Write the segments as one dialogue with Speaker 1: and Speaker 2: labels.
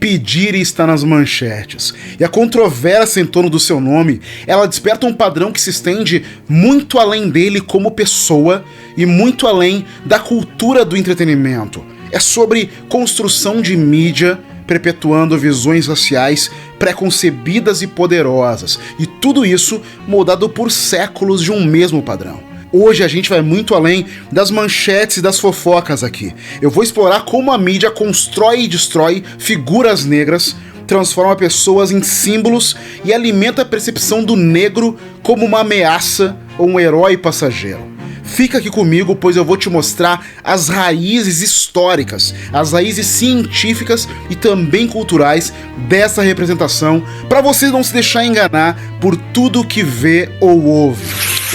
Speaker 1: P. Diddy está nas manchetes, e a controvérsia em torno do seu nome, ela desperta um padrão que se estende muito além dele como pessoa e muito além da cultura do entretenimento. É sobre construção de mídia, perpetuando visões raciais preconcebidas e poderosas, e tudo isso moldado por séculos de um mesmo padrão. Hoje a gente vai muito além das manchetes e das fofocas aqui. Eu vou explorar como a mídia constrói e destrói figuras negras, transforma pessoas em símbolos e alimenta a percepção do negro como uma ameaça ou um herói passageiro. Fica aqui comigo, pois eu vou te mostrar as raízes históricas, as raízes científicas e também culturais dessa representação, para você não se deixar enganar por tudo que vê ou ouve.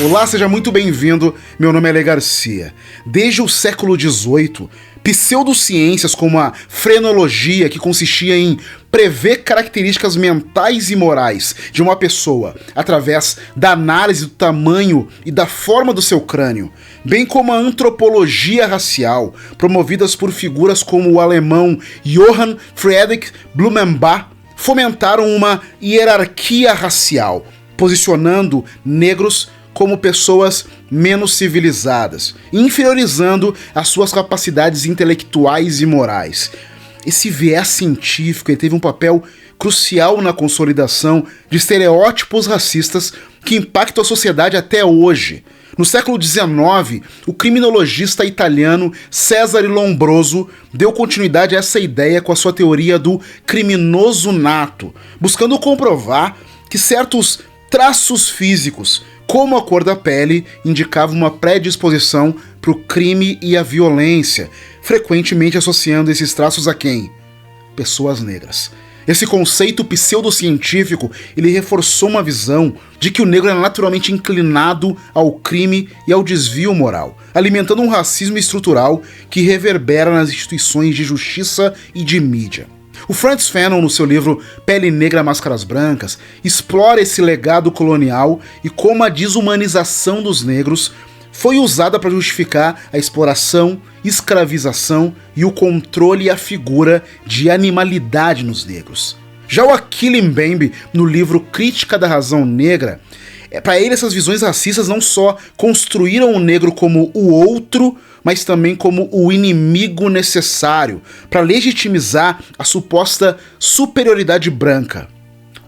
Speaker 1: Olá, seja muito bem-vindo, meu nome é Lê Garcia. Desde o século XVIII, pseudociências como a frenologia, que consistia em prever características mentais e morais de uma pessoa através da análise do tamanho e da forma do seu crânio, bem como a antropologia racial, promovidas por figuras como o alemão Johann Friedrich Blumenbach, fomentaram uma hierarquia racial, posicionando negros como pessoas menos civilizadas, inferiorizando as suas capacidades intelectuais e morais. Esse viés científico teve um papel crucial na consolidação de estereótipos racistas que impactam a sociedade até hoje. No século XIX, o criminologista italiano Cesare Lombroso deu continuidade a essa ideia com a sua teoria do criminoso nato, buscando comprovar que certos traços físicos, como a cor da pele, indicava uma predisposição para o crime e a violência, frequentemente associando esses traços a quem? Pessoas negras. Esse conceito pseudocientífico, ele reforçou uma visão de que o negro é naturalmente inclinado ao crime e ao desvio moral, alimentando um racismo estrutural que reverbera nas instituições de justiça e de mídia. O Frantz Fanon, no seu livro Pele Negra, Máscaras Brancas, explora esse legado colonial e como a desumanização dos negros foi usada para justificar a exploração, escravização e o controle e a figura de animalidade nos negros. Já o Achille Mbembe, no livro Crítica da Razão Negra, para ele essas visões racistas não só construíram o negro como o outro, mas também como o inimigo necessário para legitimizar a suposta superioridade branca.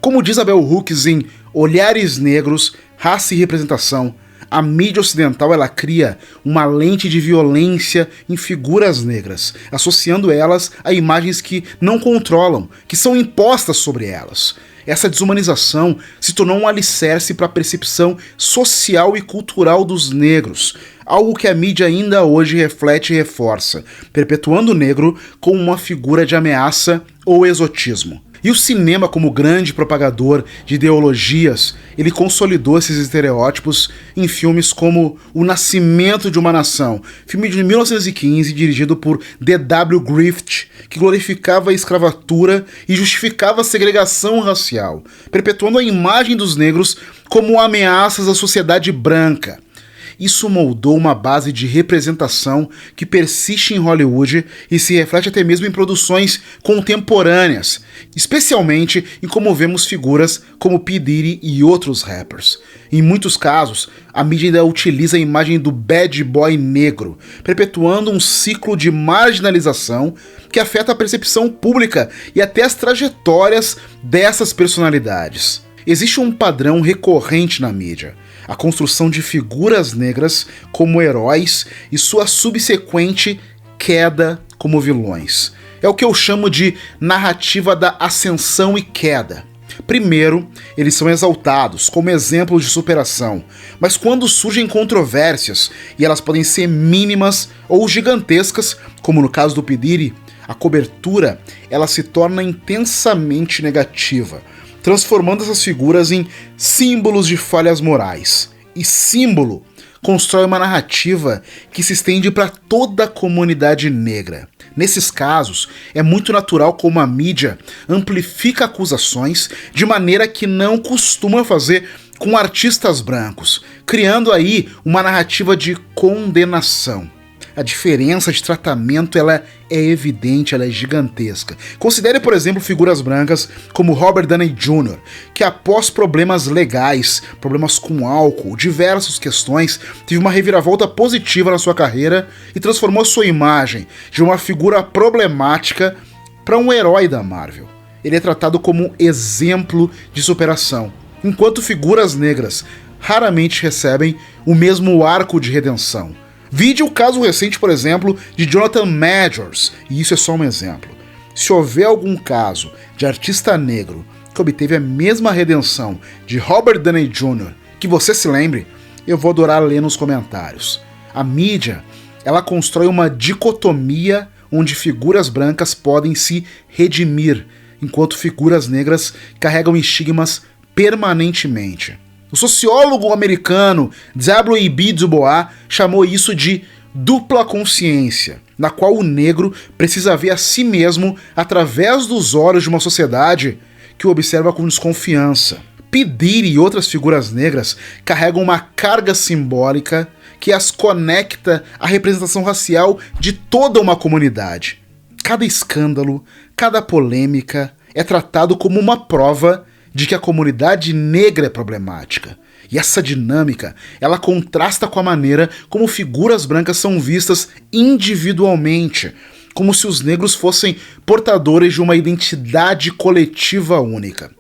Speaker 1: Como diz Bell Hooks em Olhares Negros, Raça e Representação, a mídia ocidental ela cria uma lente de violência em figuras negras, associando elas a imagens que não controlam, que são impostas sobre elas. Essa desumanização se tornou um alicerce para a percepção social e cultural dos negros, algo que a mídia ainda hoje reflete e reforça, perpetuando o negro como uma figura de ameaça ou exotismo. E o cinema, como grande propagador de ideologias, ele consolidou esses estereótipos em filmes como O Nascimento de uma Nação, filme de 1915 dirigido por D.W. Griffith, que glorificava a escravatura e justificava a segregação racial, perpetuando a imagem dos negros como ameaças à sociedade branca. Isso moldou uma base de representação que persiste em Hollywood e se reflete até mesmo em produções contemporâneas, especialmente em como vemos figuras como P. Diddy e outros rappers. Em muitos casos, a mídia ainda utiliza a imagem do bad boy negro, perpetuando um ciclo de marginalização que afeta a percepção pública e até as trajetórias dessas personalidades. Existe um padrão recorrente na mídia: a construção de figuras negras como heróis e sua subsequente queda como vilões. É o que eu chamo de narrativa da ascensão e queda. Primeiro, eles são exaltados como exemplos de superação, mas quando surgem controvérsias, e elas podem ser mínimas ou gigantescas, como no caso do P. Diddy, a cobertura ela se torna intensamente negativa, transformando essas figuras em símbolos de falhas morais. E símbolo constrói uma narrativa que se estende para toda a comunidade negra. Nesses casos, é muito natural como a mídia amplifica acusações de maneira que não costuma fazer com artistas brancos, criando aí uma narrativa de condenação. A diferença de tratamento ela é evidente, ela é gigantesca. Considere, por exemplo, figuras brancas como Robert Downey Jr., que após problemas legais, problemas com álcool, diversas questões, teve uma reviravolta positiva na sua carreira e transformou sua imagem de uma figura problemática para um herói da Marvel. Ele é tratado como um exemplo de superação, enquanto figuras negras raramente recebem o mesmo arco de redenção. Vide o caso recente, por exemplo, de Jonathan Majors, e isso é só um exemplo. Se houver algum caso de artista negro que obteve a mesma redenção de Robert Downey Jr., que você se lembre, eu vou adorar ler nos comentários. A mídia, ela constrói uma dicotomia onde figuras brancas podem se redimir, enquanto figuras negras carregam estigmas permanentemente. O sociólogo americano W.E.B. Du Bois chamou isso de dupla consciência, na qual o negro precisa ver a si mesmo através dos olhos de uma sociedade que o observa com desconfiança. P. Diddy e outras figuras negras carregam uma carga simbólica que as conecta à representação racial de toda uma comunidade. Cada escândalo, cada polêmica é tratado como uma prova de que a comunidade negra é problemática. E essa dinâmica, ela contrasta com a maneira como figuras brancas são vistas individualmente, como se os negros fossem portadores de uma identidade coletiva única.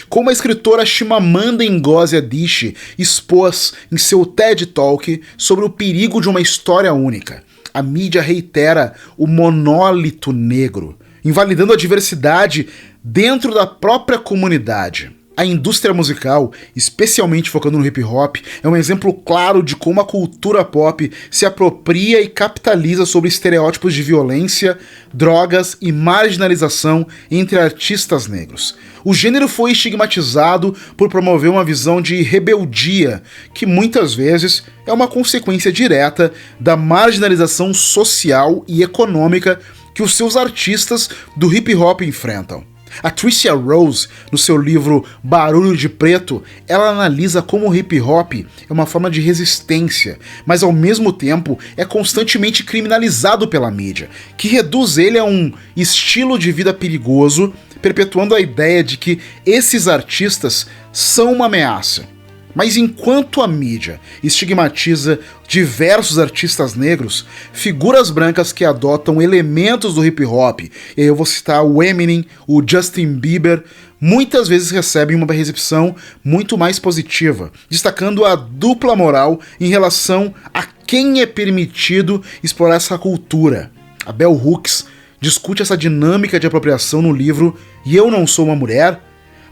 Speaker 1: Como a escritora Chimamanda Ngozi Adichie expôs em seu TED Talk sobre o perigo de uma história única, a mídia reitera o monólito negro, invalidando a diversidade dentro da própria comunidade. A indústria musical, especialmente focando no hip hop, é um exemplo claro de como a cultura pop se apropria e capitaliza sobre estereótipos de violência, drogas e marginalização entre artistas negros. O gênero foi estigmatizado por promover uma visão de rebeldia, que muitas vezes é uma consequência direta da marginalização social e econômica que os seus artistas do hip hop enfrentam. A Tricia Rose, no seu livro Barulho de Preto, ela analisa como o hip hop é uma forma de resistência, mas ao mesmo tempo é constantemente criminalizado pela mídia, que reduz ele a um estilo de vida perigoso, perpetuando a ideia de que esses artistas são uma ameaça. Mas enquanto a mídia estigmatiza diversos artistas negros, figuras brancas que adotam elementos do hip hop, e aí eu vou citar o Eminem, o Justin Bieber, muitas vezes recebem uma recepção muito mais positiva, destacando a dupla moral em relação a quem é permitido explorar essa cultura. A Bell Hooks discute essa dinâmica de apropriação no livro E Eu Não Sou Uma Mulher.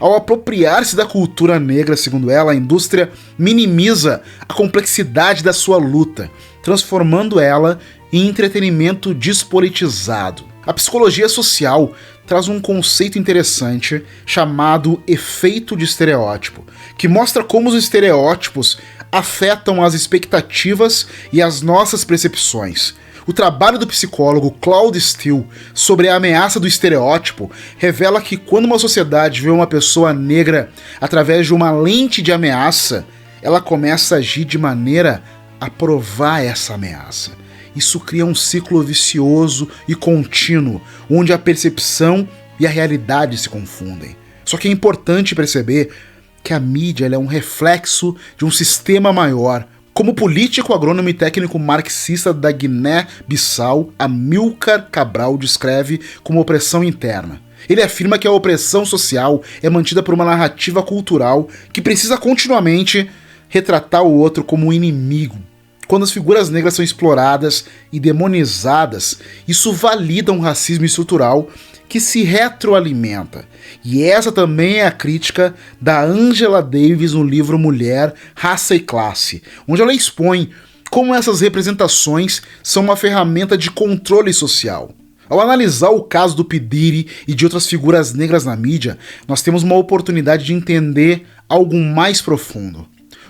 Speaker 1: Ao apropriar-se da cultura negra, segundo ela, a indústria minimiza a complexidade da sua luta, transformando ela em entretenimento despolitizado. A psicologia social traz um conceito interessante chamado efeito de estereótipo, que mostra como os estereótipos afetam as expectativas e as nossas percepções. O trabalho do psicólogo Claude Steele sobre a ameaça do estereótipo revela que quando uma sociedade vê uma pessoa negra através de uma lente de ameaça, ela começa a agir de maneira a provar essa ameaça. Isso cria um ciclo vicioso e contínuo, onde a percepção e a realidade se confundem. Só que é importante perceber que a mídia ela é um reflexo de um sistema maior. Como político, agrônomo e técnico marxista da Guiné-Bissau, Amílcar Cabral descreve como opressão interna. Ele afirma que a opressão social é mantida por uma narrativa cultural que precisa continuamente retratar o outro como um inimigo. Quando as figuras negras são exploradas e demonizadas, isso valida um racismo estrutural que se retroalimenta. E essa também é a crítica da Angela Davis no livro Mulher, Raça e Classe, onde ela expõe como essas representações são uma ferramenta de controle social. Ao analisar o caso do P. Diddy e de outras figuras negras na mídia, nós temos uma oportunidade de entender algo mais profundo.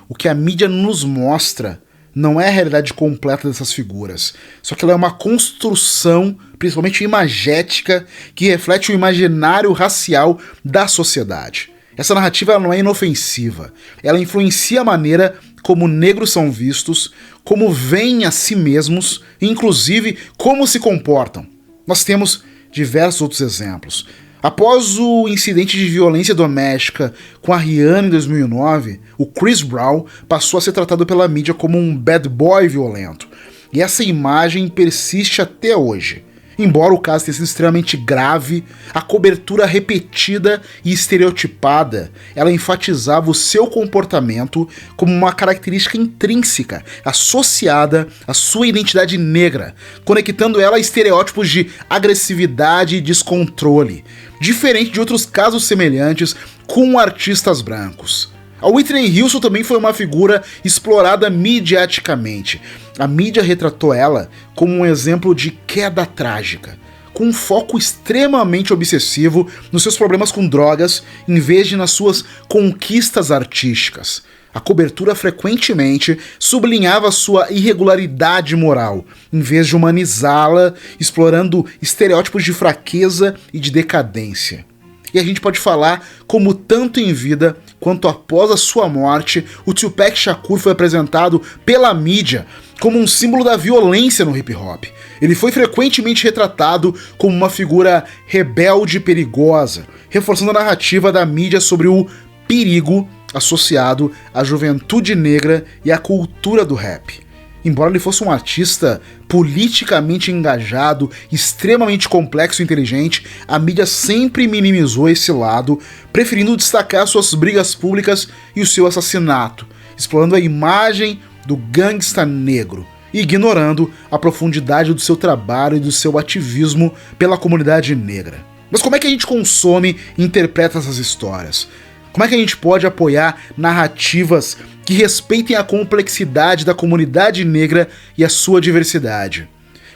Speaker 1: O que a mídia nos mostra não é a realidade completa dessas figuras, só que ela é uma construção, principalmente imagética, que reflete o imaginário racial da sociedade. Essa narrativa ela não é inofensiva, ela influencia a maneira como negros são vistos, como veem a si mesmos e, inclusive, como se comportam. Nós temos diversos outros exemplos. Após o incidente de violência doméstica com a Rihanna em 2009, o Chris Brown passou a ser tratado pela mídia como um bad boy violento. E essa imagem persiste até hoje. Embora o caso tenha sido extremamente grave, a cobertura repetida e estereotipada, ela enfatizava o seu comportamento como uma característica intrínseca, associada à sua identidade negra, conectando ela a estereótipos de agressividade e descontrole, diferente de outros casos semelhantes com artistas brancos. A Whitney Houston também foi uma figura explorada midiaticamente. A mídia retratou ela como um exemplo de queda trágica, com um foco extremamente obsessivo nos seus problemas com drogas, em vez de nas suas conquistas artísticas. A cobertura frequentemente sublinhava sua irregularidade moral, em vez de humanizá-la, explorando estereótipos de fraqueza e de decadência. E a gente pode falar como tanto em vida quanto após a sua morte, o Tupac Shakur foi apresentado pela mídia como um símbolo da violência no hip hop. Ele foi frequentemente retratado como uma figura rebelde e perigosa, reforçando a narrativa da mídia sobre o perigo associado à juventude negra e à cultura do rap. Embora ele fosse um artista politicamente engajado, extremamente complexo e inteligente, a mídia sempre minimizou esse lado, preferindo destacar suas brigas públicas e o seu assassinato, explorando a imagem do gangsta negro, e ignorando a profundidade do seu trabalho e do seu ativismo pela comunidade negra. Mas como é que a gente consome e interpreta essas histórias? Como é que a gente pode apoiar narrativas que respeitem a complexidade da comunidade negra e a sua diversidade?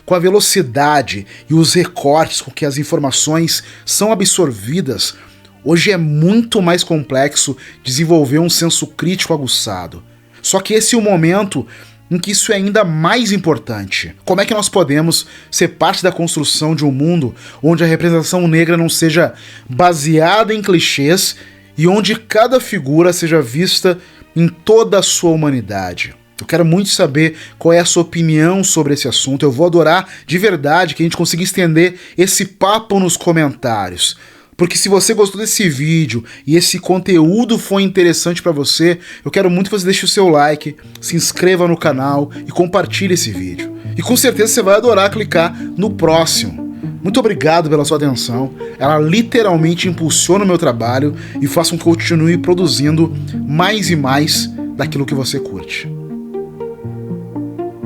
Speaker 1: Com a velocidade e os recortes com que as informações são absorvidas, hoje é muito mais complexo desenvolver um senso crítico aguçado. Só que esse é o momento em que isso é ainda mais importante. Como é que nós podemos ser parte da construção de um mundo onde a representação negra não seja baseada em clichês e onde cada figura seja vista em toda a sua humanidade? Eu quero muito saber qual é a sua opinião sobre esse assunto. Eu vou adorar de verdade que a gente consiga estender esse papo nos comentários. Porque se você gostou desse vídeo e esse conteúdo foi interessante para você, eu quero muito que você deixe o seu like, se inscreva no canal e compartilhe esse vídeo. E com certeza você vai adorar clicar no próximo. Muito obrigado pela sua atenção, ela literalmente impulsiona o meu trabalho e faz com que eu continue produzindo mais e mais daquilo que você curte.